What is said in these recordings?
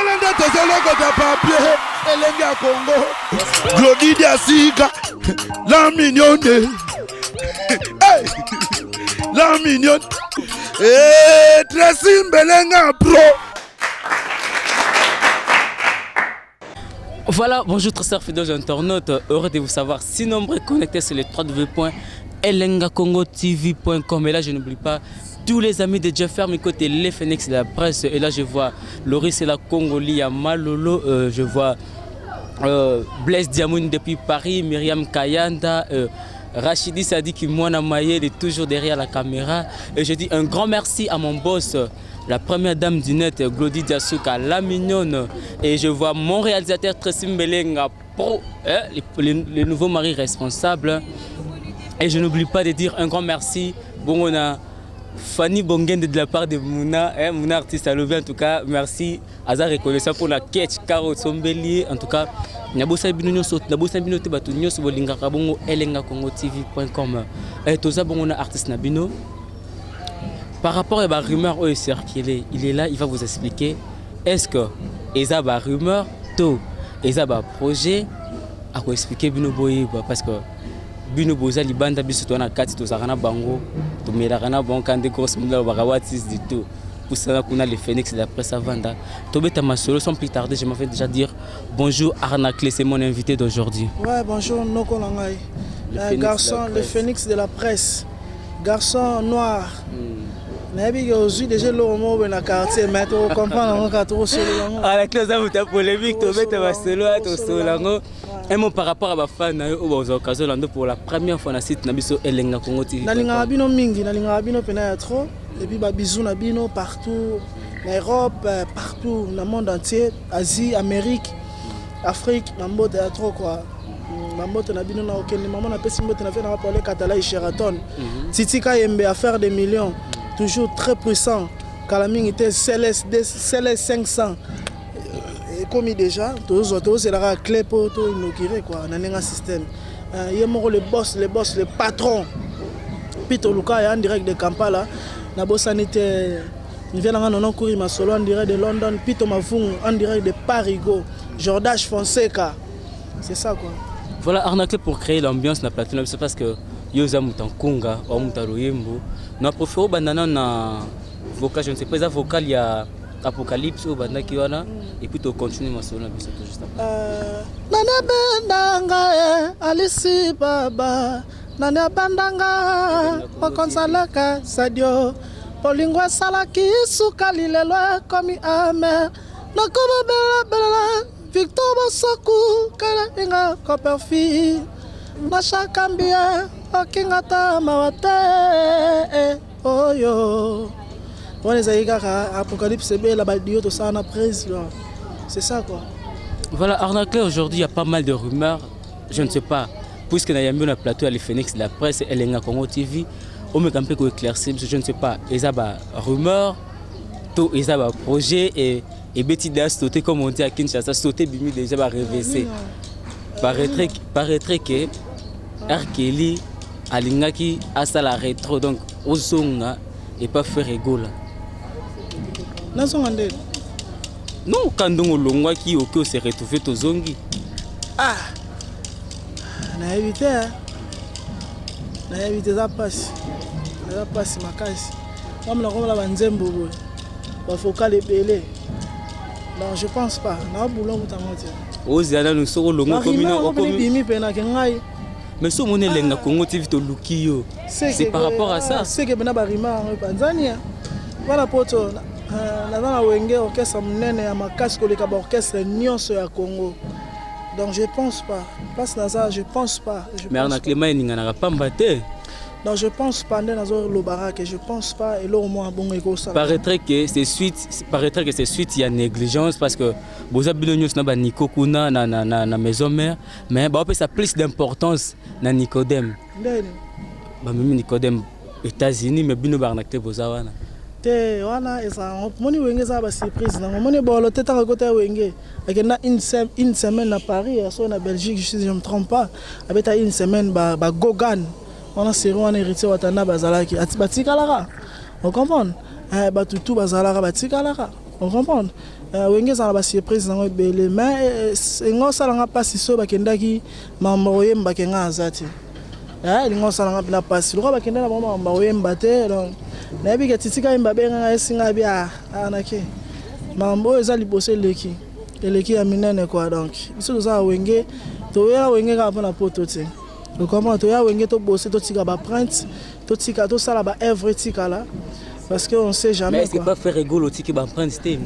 Talenda tozoloko ta papier, elenga Congo. Glody Diasika, la mignonne. Hey, la mignonne. Eh, Tracy Mbelenga Pro. Voilà, bonjour très chers fidèles internautes, heureux de vous savoir si nombreux connectés sur les www.elengacongotv.com. Et là je n'oublie pas tous les amis de Jeff Ferme côté les Phoenix de la presse. Et là je vois Loris et la Congoli à Malolo, je vois Blaise Diamoun depuis Paris, Myriam Kayanda, Rachidi Sadiki Mouana Maye est toujours derrière la caméra. Et je dis un grand merci à mon boss, la première dame du net, Glody Diasuka, la mignonne. Et je vois mon réalisateur Tracy Mbelenga Pro, le nouveau mari responsable. Et je n'oublie pas de dire un grand merci. Bon, on a Fanny Bongende de la part de Mouna, Mouna artiste à lever en tout cas. Merci. Aza reconnaissant pour la catch, Caro Sombeli. En tout cas, Nabosa Bino Sot, Nabosa Bino Tebatu, Nyos Bolinga Kabongo, elengacongotv.com. Et tout ça, bon, on a artiste Nabino. Par rapport à la rumeur où il est là, il va vous expliquer est-ce que il y a une rumeur, tout, il y a un projet à vous expliquer Bino Boye parce que Bino Boza Libanda biso na kati to zakana bango to melakana bon quand des grosses mula barawatis du tout pour ça qu'on a les Phoenix de la presse à Vanda to beta ma solo sans plus tarder je m'en vais déjà dire bonjour Arnacle, c'est mon invité d'aujourd'hui. Ouais, bonjour Noko Langai. Garçon le Phoenix de la presse. Garçon noir. Mais aussi déjà le mot dans le quartier, mais tu comprends on a trop solo. Ah la classe ça vous ta polémique, tu mets ta solo à ton solo. Un mot par rapport à ma fan aux occasions pour la première fois na site na biso Elenga Congo TV. Na linga bino mingi, na linga bino pena trop et puis ba bisous na bino partout, en Europe, partout dans le monde entier, Asie, Amérique, Afrique, na mbote ya trop quoi. Na mbote na bino na okende maman na pesi mbote na fait na parler Katala et Sheraton. Titi Kayembe à faire des millions. Toujours très puissant. Kalaming était CLS 500. Et comme déjà, tous c'est la clé pour tout inaugurer quoi. On a un système. Il y a le boss, le patron. Pito Luka est en direct de Kampala. Na bossanité. Il vient en courir ma solo en direct de London. Pito Mafung en direct de Parigo. Jordache Fonseca. C'est ça quoi. Voilà Arnaque pour créer l'ambiance na plateau c'est parce que Yoza Mutankunga ou Mutaroyembo. Na profero bandana na vocal, je ne sais pas, vocal il y a Apocalypse au banda qui wana et puis tu continues ma solo na biso tout juste après. Nana bendanga Alice Baba Nana bandanga Okonsalaka Sadio Polingwa salaki sukali lelo komi ame Nakoba bela Victor Bosoku kala inga Copperfield Nashakambia Okingata mawate oyo. On les a Apocalypse c'est la badio tout ça na prise. C'est ça quoi. Voilà Arnaque aujourd'hui il y a pas mal de rumeurs, je ne sais pas puisque na yambi na plateau à les Phoenix de la presse Elenga Congo TV, on me campé ko éclaircir je ne sais pas, ils a ba rumeur, tout ils a ba projet et Betty Das sauté comme on dit à Kinshasa sauté bimi déjà ba réveiller. Paraîtrait que Arkeli alingaki asala rétro donc ozonga et pas faire rigolo. Nazongande. Non quand on longwa ki oké se retrouver to zongi. Ah. Na éviter. Na éviter ça passe. Ça passe makasi. Comme la banzembo boy. Ba focal epelé. Non, je pense pas. Na boulon mutamoti. Ozana nous soro longo comme bimi pena kengai. Mais si on est Elenga Congo TV to Lukio, c'est par rapport à ça. C'est que bena barima en Tanzanie. Voilà poto na wenge orchestre munene ya makasi koleka ba orchestre nyonso ya Congo. Donc je pense pas. Place na ça, je pense pas. Mais on a Clément ninga na pamba te. Donc je pense pas dans le baraque, je pense pas et là au moins bon égo ça. Paraîtrait que c'est suite il y a négligence parce que boza bilonios na ba Nico Kuna na maison mère mais ba ça plus d'importance na Nicodème. Ba même Nicodème États-Unis mais bino barnakte boza wana. Te wana esa moni wenge za ba surprise na moni bolo teta ko côté wenge akena une semaine à Paris à na Belgique si je me trompe pas abeta une semaine ba Gogan. On a serré un héritier watana bazalaki batika lara on comprend batutu bazalaka batika lara on comprend wenge za ba surprise nango ebele mais ngo sala nga pasi so bakendaki mamba oyemba kenga azati lingo sala nga pina pasi lokwa bakenda na mamba oyemba te donc na yebi ke titika imba benga esinga bia anake mambo eza liboso eleki ya minene quoi donc biso toza wenge toya wenge ka mpona poto te comment toya wenge to bosser to tika ba print to tika to sala ba œuvre tika là parce que on sait jamais. Mais est-ce que pas faire rigolo tika ba print c'était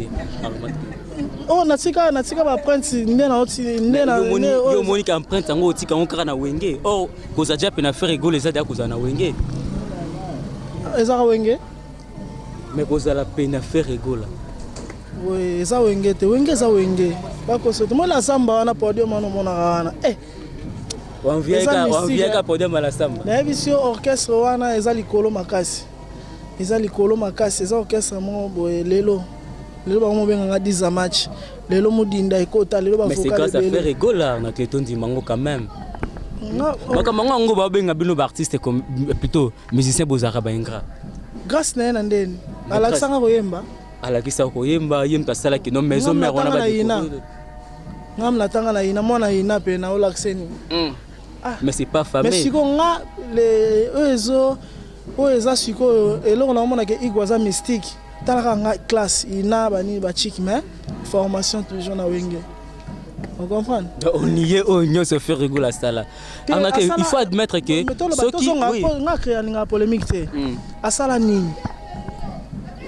oh natika ba print ndena oti ndena yo moni ka print ngo tika ngo kaka na wenge oh koza jape na faire rigolo eza da koza na wenge eza wenge mais koza la peine à faire rigolo. Oui, eza wenge te wenge eza wenge bakoso to mona samba wana podium wana mona wana on vient ka podium la samba na émission orchestre wana eza likolo makasi eza orchestre mo boye lelo ba mo benga 10 match lelo mudinda ekota lelo ba vocal mais c'est grâce à faire rigolo on a que ton dimango quand même makamanga ngo ba benga bino ba artiste comme plutôt musicien bozara ba ingra grâce na ndeni alaksanga koyemba alakisa koyemba yem tasala ki no maison mère wana ba ngam na tanga na ina mona ina pe na olakseni mais c'est pas fameux mais siko nga le oeza siko eloko na mona ke igwaza mystique talaka nga classe ina bani ba chic mais formation toujours na wenge. On comprend? On y est au union se fait rigoler ça là. Il faut admettre que ceux qui on a créé une polémique à ça nini.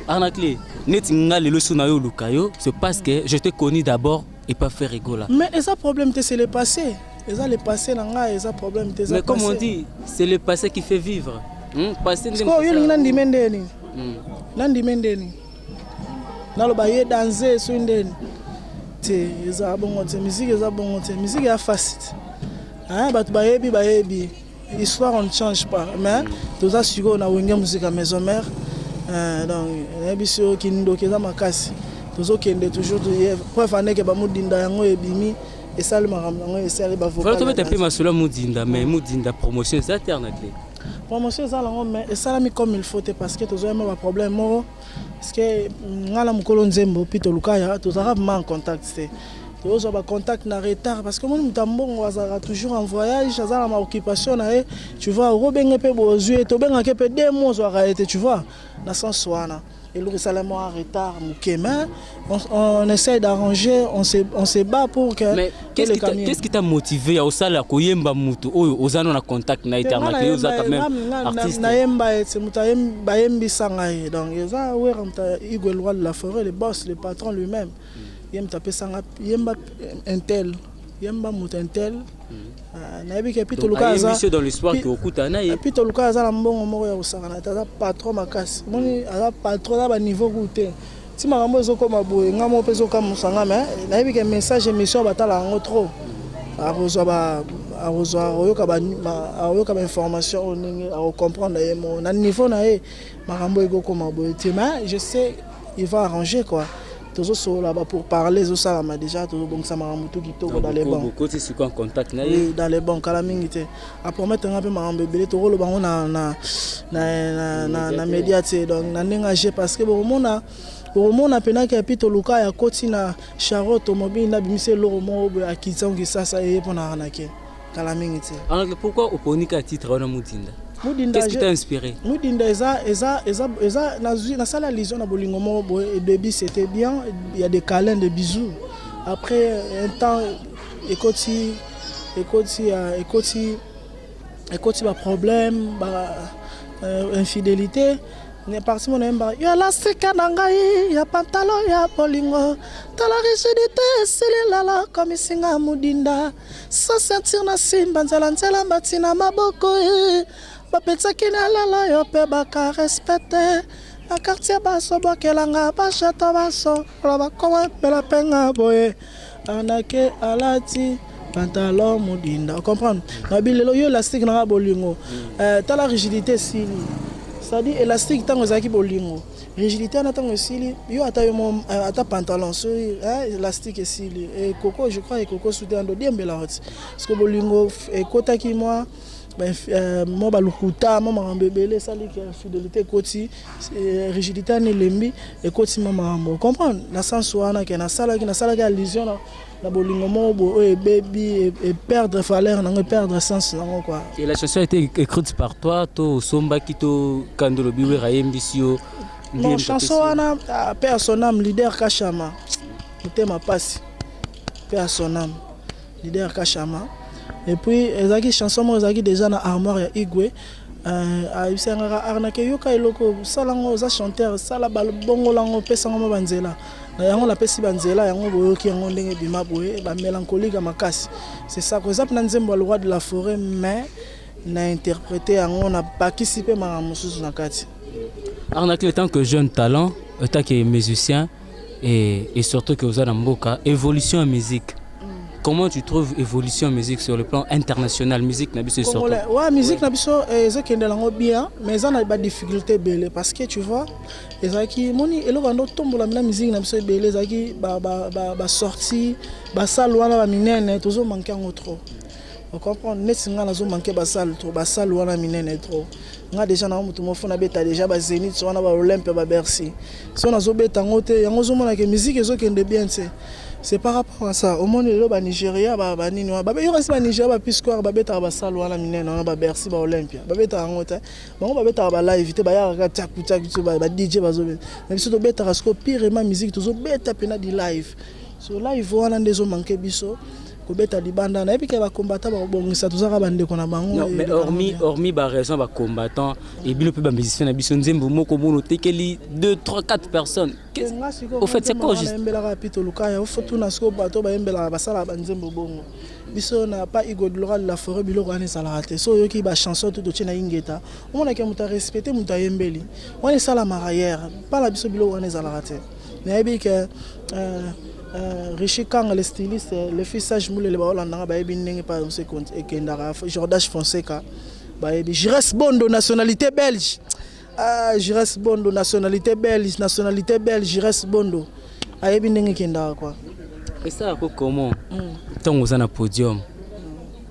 Arnaque net nga le leçon na yo lukayo c'est parce que je te connais d'abord et pas faire rigoler. Mais et ça problème c'est le passé. Et ça le passé na nga et ça problème c'est mais comme on dit c'est le passé qui fait vivre. Passé ndem. Ko yo nandi mendeni. Nandi mendeni. Naloba ye danser so ndeni. Eza bongo te musique eza bongo te musique ya facile batu bayebi histoire on ne change pas mais toza siko na wenge musique à maison mère donc ebiso kindo keza makasi tozo kende toujours preuve aneke ba mudinda yango ebimi esali makambo yango esali ba vocal. Faut te mettre ma solo mudinda mais mudinda promotion c'est alternative. Promotion ça lango mais esalami comme il faut parce que tozo yema ba problème moko. Parce que ngala mukolo nzembo pito lukaya tozara vraiment en contact c'est tozo ba contact na retard parce que mon mutambo azara toujours en voyage azara ma occupation na tu vois robenge pe bozue to benga ke pe 2 mois azara été tu vois na sens wana et le salam en retard mukema on essaie d'arranger on se bat pour que mais qu'est-ce qui t'a motivé à sala koyemba mutu oyo ozana na contact na eternité oza quand même artiste na yemba c'est mutayem bayembi sangai donc eza wera mta Igwe Loi de la Forêt le boss le patron lui-même yem tapé sanga yemba intel yemba mutentel na yebi ke pito lukaza c'est dans l'histoire que okuta na ye pito lukaza la mbongo moko ya osakana ta patron makasi moni ala patron na ba niveau goûter si makambo ezokoma boye ngamo pe zokamusanga mais na yebi ke message émission batala ngo trop arozwa oyoka ba information oningi a comprendre yemo na niveau na ye makambo ekokoma boye te mais je sais il va arranger quoi. Toujours sur là-bas pour parler de ça m'a déjà tout bon ça m'a mutu kitoko dans les bancs. Beaucoup c'est quoi en contact na oui dans les bancs kala mingité après mettre un peu ma bébé to lo bango na médiaté donc na engagé parce que bon mona pena ke pito luka ya koti na charo automobile na bimise lo mo a kitsangi sasa et pona ranake kala mingité. Alors pourquoi oponika titre na mudinda? Qu'est-ce qui t'a inspiré? Mudinda eza na sala lision na bolingo mo boy début c'était bien, il y a des câlins, des bisous. Après un temps ekoti ba problème ba infidélité ne parti mon emba yo la seka nangai ya pantalon ya bolingo tala rigidité c'est la comme singa mudinda sans sentir na simba nzela mbatina maboko bapetsaki na lala yo pe baka respecte na quartier baso bokelanga bachata baso loba koma pela penga boye anake alati pantalon mudinda comprendre na bilelo yo élastique na bolingo tala rigidité sili c'est-à-dire élastique tango zaki bolingo rigidité na tango sili yo ata pantalon so élastique sili et coco je crois et coco soutien ndo diembela hot parce que bolingo ekotaki moi moi balukuta moi mambebele ça les fidélité côté rigidité ne lembi et côté mambo comprendre na sens wana que na sala allusion na bolingo mo bo et baby et perdre valeur na perdre sens na quoi. Et la chanson a été écrite par toi to somba kito kandolo biwe rayembisio. Non chanson wana personnam leader Kachama mutema passe personnam leader Kachama. Et puis ezaki chanson mo ezaki déjà na armoire ya Igwe ayusanga arnaque yoka eloko salango za chanteur sala bongo lango pesa ngo banzela na yango la pesi banzela yango boyoki yango ndenge bima boye ba mélancolique makasi c'est ça que zap na nzembo le roi de la forêt mais na interprété yango na participer ma mususu na kati arnaque tant que jeune talent tant que musicien et surtout que vous avez mboka évolution en musique. Comment tu trouves évolution en musique sur le plan international, musique nabiso surtout? Ouais, musique nabiso ezakende lango bien, mais ça n'a pas de difficulté belé parce que tu vois, ezaki moni eloko ndo tombola mina musique nabiso belé ezaki ba sortie, ba salle wana ba minene toujours manquer en trop. On comprend net singa nazo manquer ba salle trop, ba salle wana minene trop. Nga déjà na mutu mofo na beta déjà ba Zénith wana ba Olympe ba Bercy. Si on nazo beta ngote yango zo mona que musique ezokende bien c'est. C'est par rapport à ça. Au monde le Nigeria ba nini wa ba yo kasi ba Nigeria ba piscoire ba beta ba salle wana minene na ba Bercy ba Olympia. Ba beta ngote. Ba beta ba live te ba ya ka taku ba DJ ba zo. Mais surtout beta parce que pire ma musique toujours beta pena di live. So live wana ndezo manquer biso. Kobeta libanda na epi ke ba combattant ba bongisa tozaka bande kona bango. Non mais hormis ba raison ba combattant et bino pe ba musicien na biso nzembo moko mono tekeli 2 3 4 personnes. Au fait c'est quoi juste mbela rapito lukaya au fait na sko bato ba mbela ba sala ba nzembo bongo. Biso na pas Igo de l'oral la forêt bilo ane sala raté. So yoki ba chanson tout tina ingeta. On a ke muta respecter muta yembeli. On est sala marière. Pas la biso bilo ane sala raté. Mais ebi ke Richi Kang, le styliste, le fils sage moule le baolanda ba ebi ndenge par exemple compte et kendara Jordan Fonseca ba ebi Jires Bondo nationalité belge. Jires Bondo nationalité belge Jires Bondo a ebi ndenge kendara quoi. Et ça comment tant vous en a podium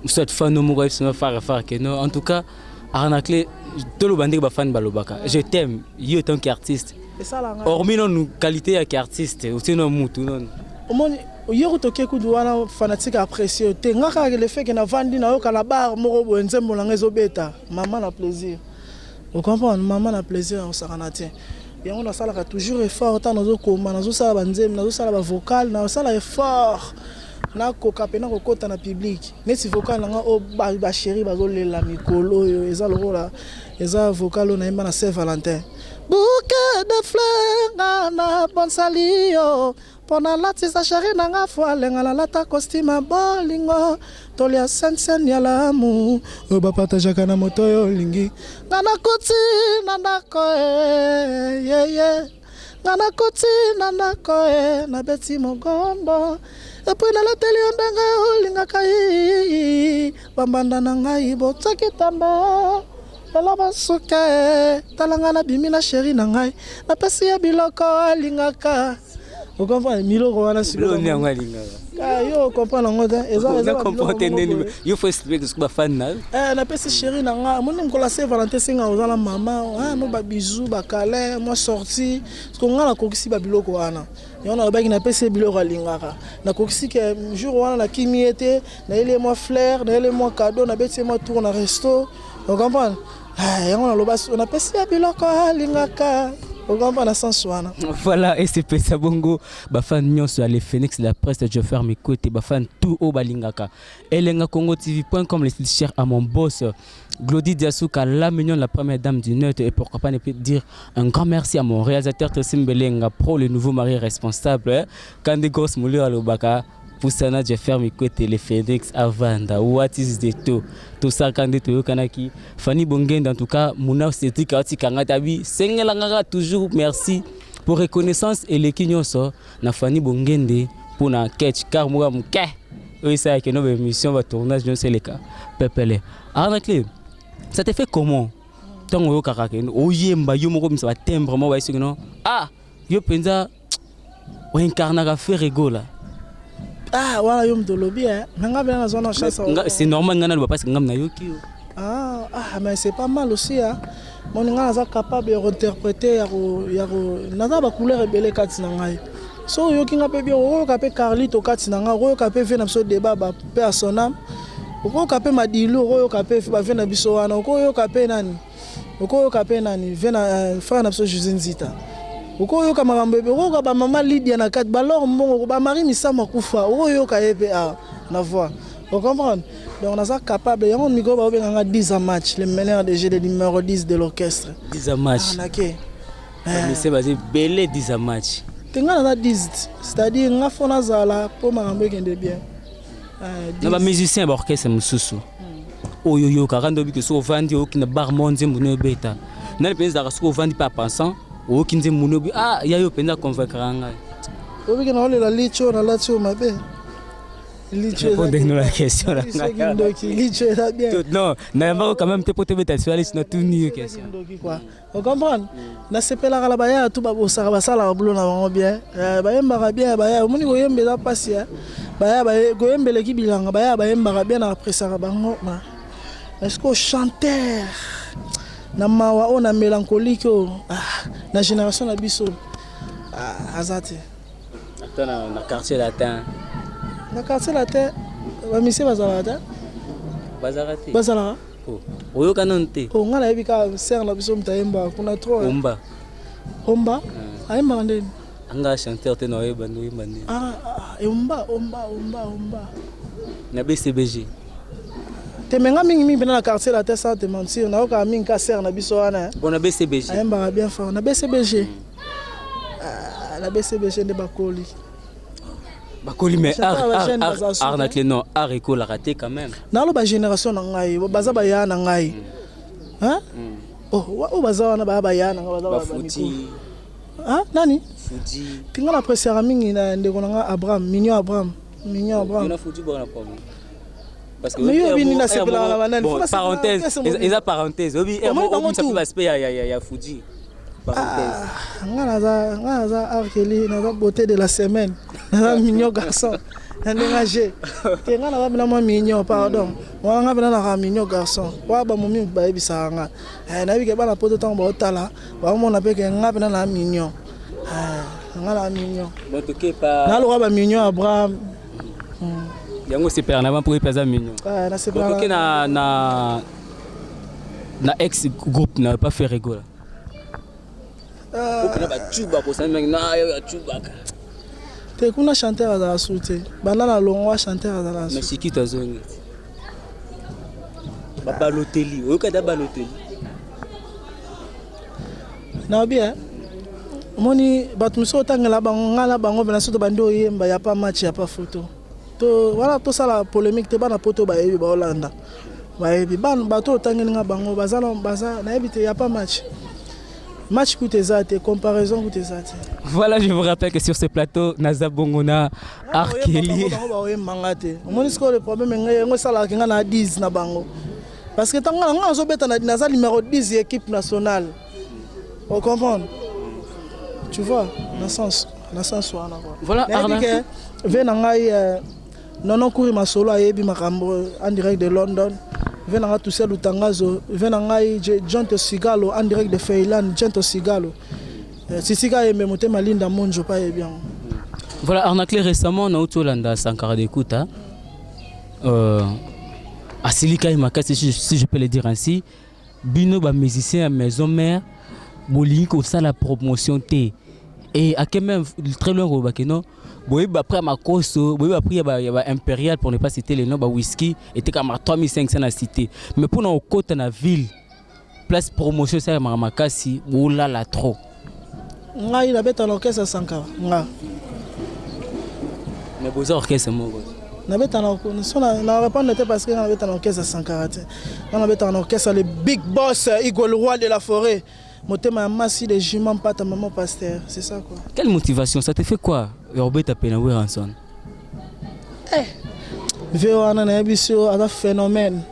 cette fan no mo se faire que non en tout cas arnaque tout le bandé ba fan balobaka je t'aime yo tant qu'artiste hormis nos qualités qu'artiste ou sinon mutu non omoni yoko toke kudu wana fanatique apprécié te ngaka le fait que na vandi na yoka la bar moko bo nzembo na ngezo beta maman na plaisir vous comprenez maman na plaisir on saranate et on a ça là toujours effort tant nazo koma nazo sala banzem nazo sala ba vocal na sala effort na koka pena kokota na public neti vocal nga o ba chéri bazo lela mikolo yo eza lokola eza vocal na yemba na Saint Valentin bouquet de fleurs na bon salio pona lati sa chéri nanga fo alenga la lata costume bolingo tolia sensen ya lamu o ba partage kana moto yo lingi ngana kuti nandako ye ngana kuti nandako na beti mogondo et puis na la télé ondanga olinga kai bambanda nanga ibotaki tamba la basuke talanga na bimina chéri nanga na pesi ya biloko alingaka. Vous comprenez miloko wana silo ni anga lingaka yo comprendre ngoda eza comprendre nini yo faut expliquer ce que ba fan na na pesi chéri nanga moni mkola Saint Valentin singa ozala mama no ba bisou ba câlin moi sorti parce que ngala kokisi ba biloko wana yona ba na pesi biloko alingaka na kokisi ke jour wana na kimiete na ile moi fleur na ile moi cadeau na beti moi tour na resto vous comprenez yango na loba on a pesi biloko alingaka. Voilà, et c'est Pesa Bongo, Bafan Nyon sur les Phoenix, la presse de Jeffer Mikote, Bafan tout au Balingaka. Elenga Congo TV.com, les chers à mon boss, Glody Diasuka, la mignon, la première dame du net, et pourquoi pas ne pas dire un grand merci à mon réalisateur Tessim Belenga Pro, le nouveau mari responsable, Kande Gros Moulur Alobaka. Poussana Jeffer Mikote les Phoenix Avanda what is the tout ça quand tu kanaki Fanny Bongenda en tout cas Mouna Cédric Ati Kangatabi Sengelanga toujours merci pour reconnaissance et les kinyonso na Fanny Bongende pour na catch car moi mke oui ça que nos émissions va tournage non c'est les cas pepele arnaque ça te fait comment tant yo karaka oyemba yo moko misa timbre mo ba ici non yo penza o incarna ka faire rigola. Voilà, yom de lobby, hein. C'est normal, ngana doit pas se ngamna yoki. Ah, mais c'est pas mal aussi. Hein. Mon gars est capable de réinterpréter la couleur rebelle Katinangai. So, yo qui n'a pas bien, yo qui Carlito Katinanga, yo qui fait un débat, paix à son âme. Yo qui Madilo, yo qui fait un bisoana, yo qui nani. Yo qui nani, vient faire un absolu Josine Zita. Yo qui maman maman Lydia na 4 ballons, bon, Marie Misama Koufa, yo qui na voix. Vous comprenez? Donc on est capable, il y a un micro qui a 10 à match, le meneur de jeu, le numéro 10 de l'orchestre. 10 à match. Mais c'est basé belé 10 à match. Tu as 10, c'est-à-dire que tu as zala pour m'arranger bien. Les musiciens de l'orchestre sont oh yo yo, quand on dit que so vandi au qui ne bar mondial mon beta. N'a le pays d'arraso vandi pas pensant, au qui ne mon ah il y a eu peine à convaincre anga. Au qui n'a la licho na la tio ma be. Répondez-nous la question. Non, n'a quand même te pote beta sur liste notre new question. Vous comprenez? Na sepela la baya tout ba bosara basala bulo na bango bien. Bayemba bien baya, omoni ko yembe la pasi ya. Baya ko yembe le kibilanga baya bayemba bien na presara bango. Est-ce que chanteur na mawa ona mélancolique na génération na biso azate. Attends na quartier latin. Na quartier latin, ba misi bazalata. Bazarate. Bazala. Oh. Oyo kanonte. Oh ngala ebika ser na biso mtayemba kuna trop. Omba. Omba. Ayemba ndeni. Anga chanteur te no yeba no yeba ni. Omba. Na BCBG. Te menga mingi na quartier latin sans te mentir, na oka mingi ka ser na biso wana. Bon na BCBG. Ayemba bien fort. Na BCBG. La BCBG de Bakoli. Bakoli mais arnaque non art école raté quand même. Na lo ba génération na ngai baza ba ya na ngai. Hein? Oh baza wana ba ya na baza ba Fuji. Hein? Nani? Fuji. Tinga na pressera mingi na ndeko na Abraham, Mignon Abraham. Na Fuji bon na problème. Parce que parenthèse, ils a parenthèse. Obi ça peut aspect ya Fuji. Ngaza Arkeli na beauté de la semaine. Na mignon garçon. Na dégagé. Te ngana ba na mignon pardon. Wa nga bana na mignon garçon. Wa ba momi ba ebisa nga. Na bi ke bana poto tango ba otala. Wa mo na pe ke nga bana na mignon. Ngala mignon. Bon toke pa. Na lo ba mignon Abraham. Yango c'est père na pour pesa mignon. Na c'est pas. Toke na ex groupe n'a pas fait rigoler. Te kuna chanteur azala soute bana na longwa chanteur azala mais siki tozongi Balotelli okada Balotelli na bien moni batumuso tangela bango ngala bango bana soto bando yemba ya pa match ya pa photo to wala to sala polémique te bana poto ba yebi ba Hollanda ba yebi ban bato tangelinga bango bazala baza na yebi te ya pa match. Match coûte exact, comparaison coûte exact. Voilà, je vous rappelle que sur ce plateau, Naza Bongona, Arkeli. Le problème est que ça a 10 na bango. Parce que tant que on a numéro 10 de l'équipe nationale. Vous comprenez? Tu vois, dans le sens voilà, Arnaque. Non, couru ma solo en direct de London. Venanga tout seul Lutangazo, venanga John Tosigalo en direct de Feyland, John Tosigalo. Sisika et Memote Malinda Monjo pas bien. Voilà, Arnaque récemment on a eu Tolanda Sankara d'écoute. À Silika et Makasi, si je peux le dire ainsi, Bino ba musicien à maison mère, Bolinko ça la promotion T. Et à quel même très loin au Bakeno. Boy après ma course, boy après il y a impérial pour ne pas citer les noms, bah whisky était comme à 3500 à citer. Mais pour nos côtes dans la ville, place promotion ça Makasi, oh là là trop. Nga il a bête à l'orchestre à Sankara. Nga. Mais beaux orchestre moi. Na bête à l'orchestre, na répondre n'était parce que na bête à l'orchestre à Sankara. Na bête à l'orchestre le big boss Igor le roi de la forêt. Motema massi de jument pas ta maman pasteur, c'est ça quoi. Quelle motivation, ça te fait quoi? Robert Apena Weranson. Véana na biso ada phénomène,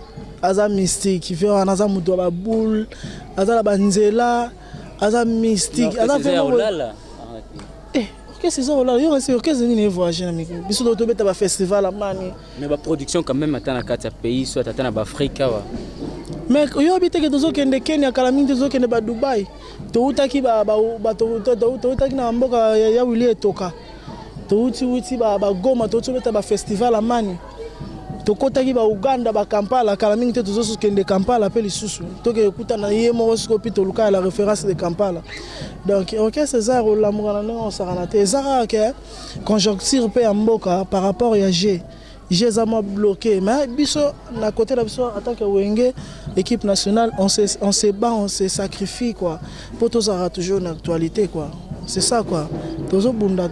ada mystique, véana za mudo ba boule, ada la banzela, ada mystique, ada phénomène. Qu'est-ce que c'est ça là? Yo c'est qu'est-ce que ni voyage na miko. Biso do beta ba festival amani. Mais ba production quand même atana kati ya pays soit atana ba Afrika wa. mais yo biteke tozokende Kenya kala mingi tozokende ba Dubai toutaki toutaki na mboka ya wili etoka touti ba Goma tozobeta ba festival amani tokotaki ba Uganda ba Kampala kala mingi te tozokende Kampala pe lisusu toke kuta na ye moko siko pi toluka la référence de Kampala donc ok César l'amour na on sarana te Zara ke conjoncture pe mboka par rapport ya j'ai vraiment bloqué mais biso na côté la biso en tant que Wenge équipe nationale on se bat on se sacrifie quoi pour tous avoir toujours une actualité quoi c'est ça quoi tozo bunda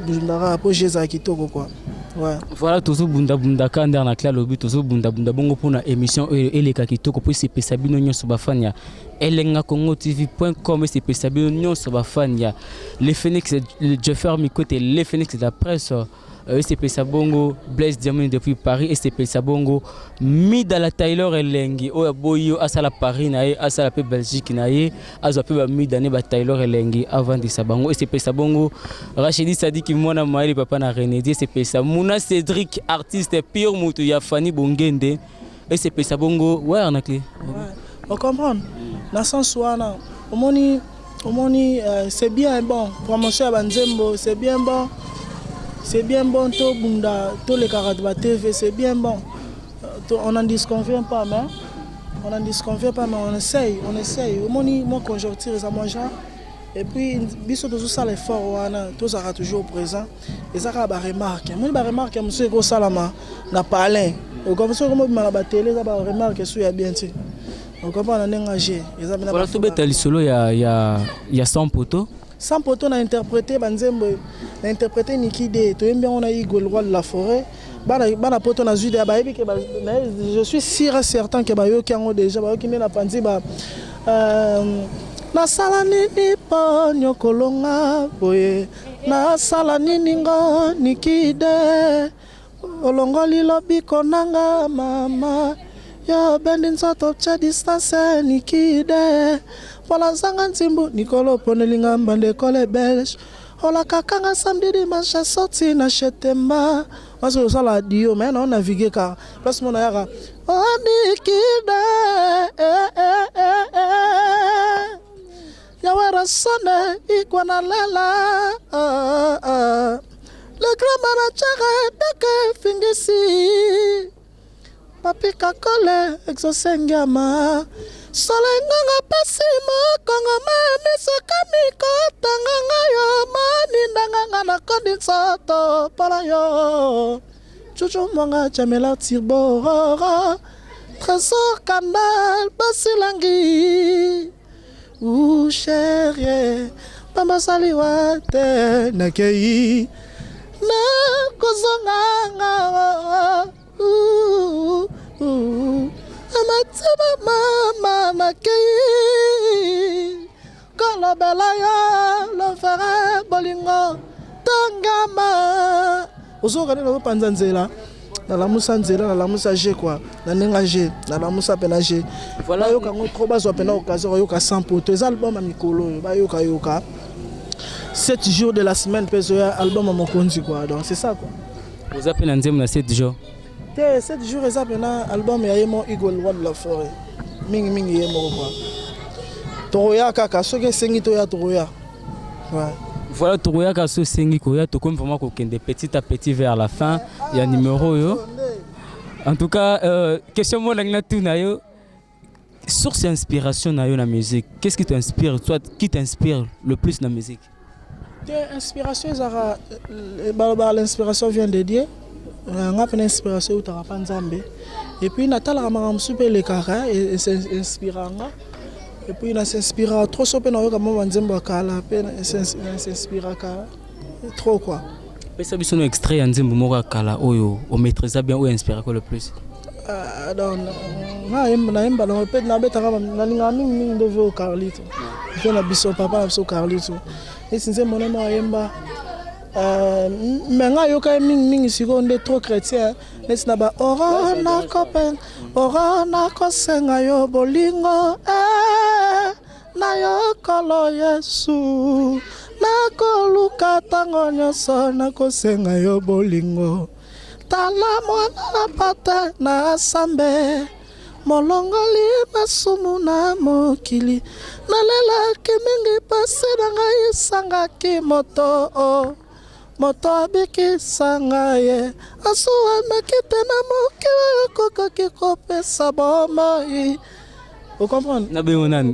pour Jésus kitoko quoi ouais voilà tozo bunda kanda na cla lobi tozo bunda bongo pour na émission eleka kitoko pour se pesa bino nyonso bafanya elenga congo tv.com se pesa bino nyonso bafanya les Phoenix Jeffer Mikote les Phoenix de la presse SCP Sabongo, Blaise Diamond depuis Paris, SCP Sabongo, Midala Taylor Elengi, Oya Boyo, Asala Paris, Asala Pe Belgique, Azape Midane Taylor Elengi, avant de Sabango, SCP Sabongo, Rachidi Sadiki Mona Maëli Papa na René, SCP Mouna Cédric, artiste pire Moutou, Yafani Bongende, SCP Sabongo, ouais, on a clé. On comprend, dans le sens où c'est bien bon, promotion à Banzembo, c'est bien bon. C'est bien bon, tous les caractères TV, c'est bien bon. On n'en disconvient pas, mais on essaye. Au moins, moi, conjoncture, ça mange. Et puis, biso tout ça l'effort, tout ça toujours présent. Et ça a des remarques. Moi, remarque, monsieur, que ça n'a pas l'air. Comme ça, comme on a télé, ça a des remarques sur bien. On comprend, on a engagé. Voilà, tout bête, il y a 100 poteaux. Sans poteau, on a interprété Banzembo, on a interprété Nikide, on a eu le roi de la forêt. Je suis sûr et certain que Bayoki a déjà na sala nini po nyokolonga boye na sala nini ngo Nikide olongoli lobi konanga mama yo bendin soto cha distance Nikide Pola zanga ntimbu Nikolo ponelinga mbande kole belge Ola kakanga samedi dimanche sorti na chetemba Waso sala dio mais on navigue car place mon yaka oh Nikide Yawara sone ikwana lela Le grand manachare deke fingisi Papi kakole exosengama Solenganga pesimo kongo mani sekamiko tanganga yo mani ndanganga na kodi soto para yo Chuchu mwanga chamela tirbora Trésor canal basilangi Ou chérie Pamba saliwate nakei Na kozonganga Amatima mama nakei Kolo belaya lo fere bolingo tangama Ozoka nilo panza nzela na la musa nzela na la musa je quoi na nenga je na la musa pena je voilà yo kango trop bazo pena occasion yo ka 100 poto ez album amikolo ba yo ka 7 jours de la semaine peso ya album à mokonzi quoi donc c'est ça quoi vous appelez na nzem na 7 jours 7 jours eza pena album ya yemo Eagle Roi de la Forêt mingi yemo quoi Toroya kaka soki sengi to ya Toroya ouais voilà Toroya ka so sengi ko ya to comme vraiment ko kende petit à petit vers la fin il y a numéro yo en tout cas question mo na tout na yo source inspiration na yo na musique qu'est-ce qui t'inspire toi qui t'inspire le plus na musique inspiration zara l'inspiration vient de Dieu nga pena inspiration utaka pa Nzambe et puis natala makambo super le kara et s'inspiranga et puis il s'inspire trop so pena yoka mama Nzembo akala pena s'inspire ka trop quoi pesa biso no extrait ya Nzembo moko akala oyo o maîtriser bien ou inspire quoi le plus donc naimba na peut na betaka na linga mingi de vo Carlito na biso papa biso Carlito et sinze mon nom ayemba menga yoka mingi siko nde trop chrétien mais na ba ora na copain ora na kosenga yo bolingo na yo kolo Yesu na koluka tango nyonso na kosenga yo bolingo tala mwana na pata na sambe molongoli masumu na mokili nalelaki mingi pasi na ngai esangaki moto moto abikisanga ye asuwamaki te na mokili ekokaki kopesa bomoi. Vous comprenez?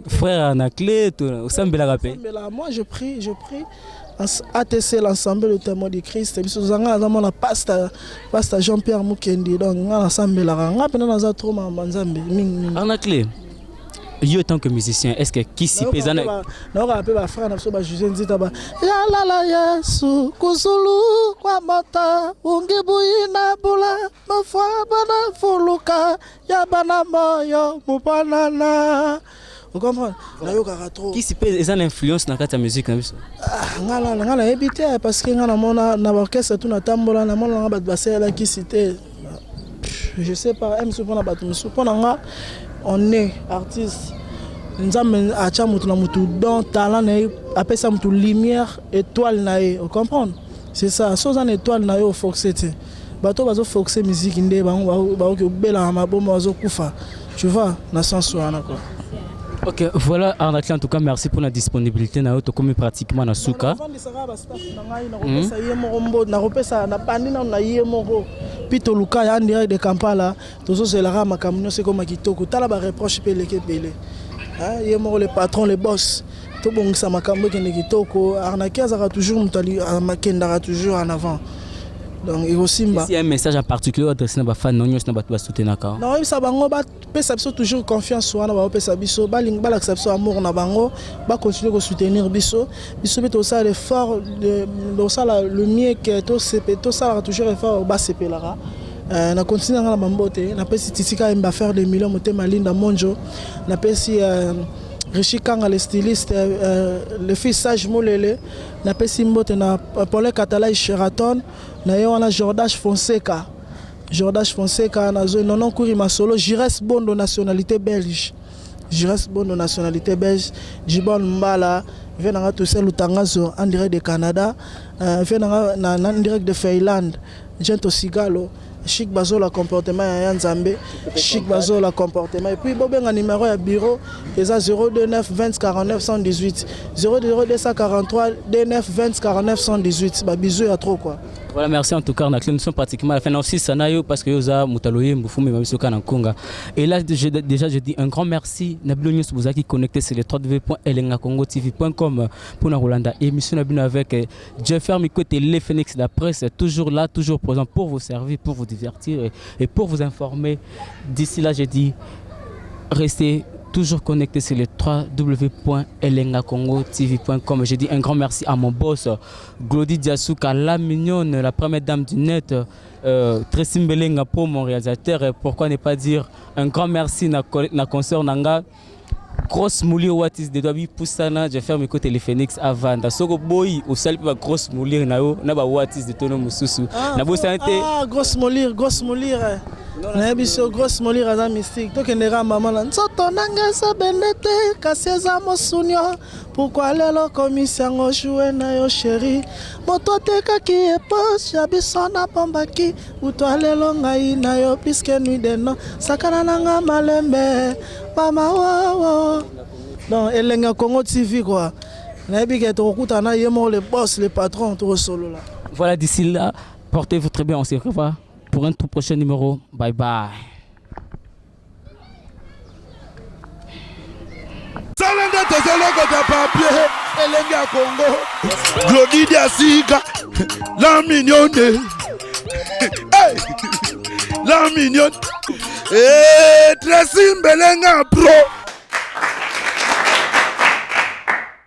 Frère, on a clé, moi je prie. ATC, l'ensemble du témoin du Christ. Et puis, nous avons la pasteur Jean-Pierre Mukendi. Donc, nous avons ensemble la on a clé. Yo, tant que musicien, est-ce que qui s'y pèse? Non, frère, Yesu kuzulu kwa mata ungibuyi na bula mafabana fuluka yabana moyo mupanana. Vous comprenez? Qui s'y pèse? Est-ce une influence dans ta musique? Ngala évité parce que ngala mona na orchestre tout na tambola na mona nga batbasé la qui cité. Je sais pas, même souvent na batu supona on est artiste. Nous avons un talent, apesa mutu lumière, étoile nae, vous comprenez? C'est ça, sans une étoile nae au foxé. Bato bazo foxé musique inde ba ko bela mabomo bazo kufa. Tu vois, na sens quoi. Ok, voilà, Arnacle, en tout cas, merci pour la disponibilité. Nous avons pratiquement na souka. Pito Luka ya direct de Kampala, tous ces la rama camion c'est comme Kitoko. Tala ba reproche pelé que pelé. Hein, yemo le patron, le boss. Tout bon ça makambo que Kitoko. Arnaque azara toujours mutali, makenda toujours en avant. Donc il aussi mba. Il y a un message en particulier adressé à ba fan non na ba soutenir ka. Non, ça bango ba pesa biso toujours confiance sur na ba pesa biso ba ling ba l'acceptation amour na bango ba continuer ko soutenir biso beto ça l'effort de ça le mieux que tout ça toujours effort ba sepelara. Na continuer na bambote na pesi titika mba faire des millions motema linda monjo na pesi Richi Kanga le styliste, le fils Sage Moulele, na pesi mbote na Paul Katalai Sheraton, na yoana Jordache Fonseca. Jordache Fonseca na zo nonon kouri ma solo, Jires Bondo nationalité belge. Jires Bondo nationalité belge, Jibon Mbala, venanga Toussel Lutangazo en direct de Canada, venanga en direct de Finlande, Gento Sigalo. Chic Bazo la comportement ya Nzambe, Chic Bazo la comportement. Et puis bobenga numéro ya bureau, c'est 029 20 49 118, 00243 29 20 49 118. Bah bisous à trop quoi. Voilà, merci en tout cas. Nous sommes pratiquement à la fin. Aussi, Sanayo, parce que vous avez Moutaloye, Mboufoume, Mamisoka, Nankonga. Et là, déjà, je dis un grand merci. Nabilo News, vous avez connecté sur le www.elengakongotv.com pour la Rolanda. Émission Nabilo avec Jeffer Mikote, les Phoenix, la presse, toujours là, toujours présent pour vous servir, pour vous divertir et pour vous informer. D'ici là, je dis, restez toujours connecté sur le www.elengakongotv.com. Je dis un grand merci à mon boss, Glody Diasuka, la mignonne, la première dame du net, Tracy Mbelenga pour mon réalisateur. Et pourquoi ne pas dire un grand merci à la consœur Nanga, grosse moulir Watis de Dobi Poussana, je ferme côté les Phoenix avant. Soko boy, au salut pour grosse moulir nao, na ba Watis de Tono Mususu. Na bo santé. Ah, grosse moulir. Na biso grosse molir aza mystique to kendera maman la nzoto nanga sa bendete kaseza mosunyo pourquoi lelo komisango jouer na yo chéri moto tekaki epos ya biso na bombaki utwa lelo ngai na yo puisque nuit de no sakana nanga malembe mama wo donc Elenga Congo TV quoi na bika to kutana yemo le boss le patron to solo là. Voilà, d'ici là portez-vous très bien, on se revoit pour un tout prochain numéro. Bye bye. Salanda tozoloko de papier, Elenga Congo, Glody Diasuka, la mignonne, hey, la mignonne, Tracy Mbelenga pro.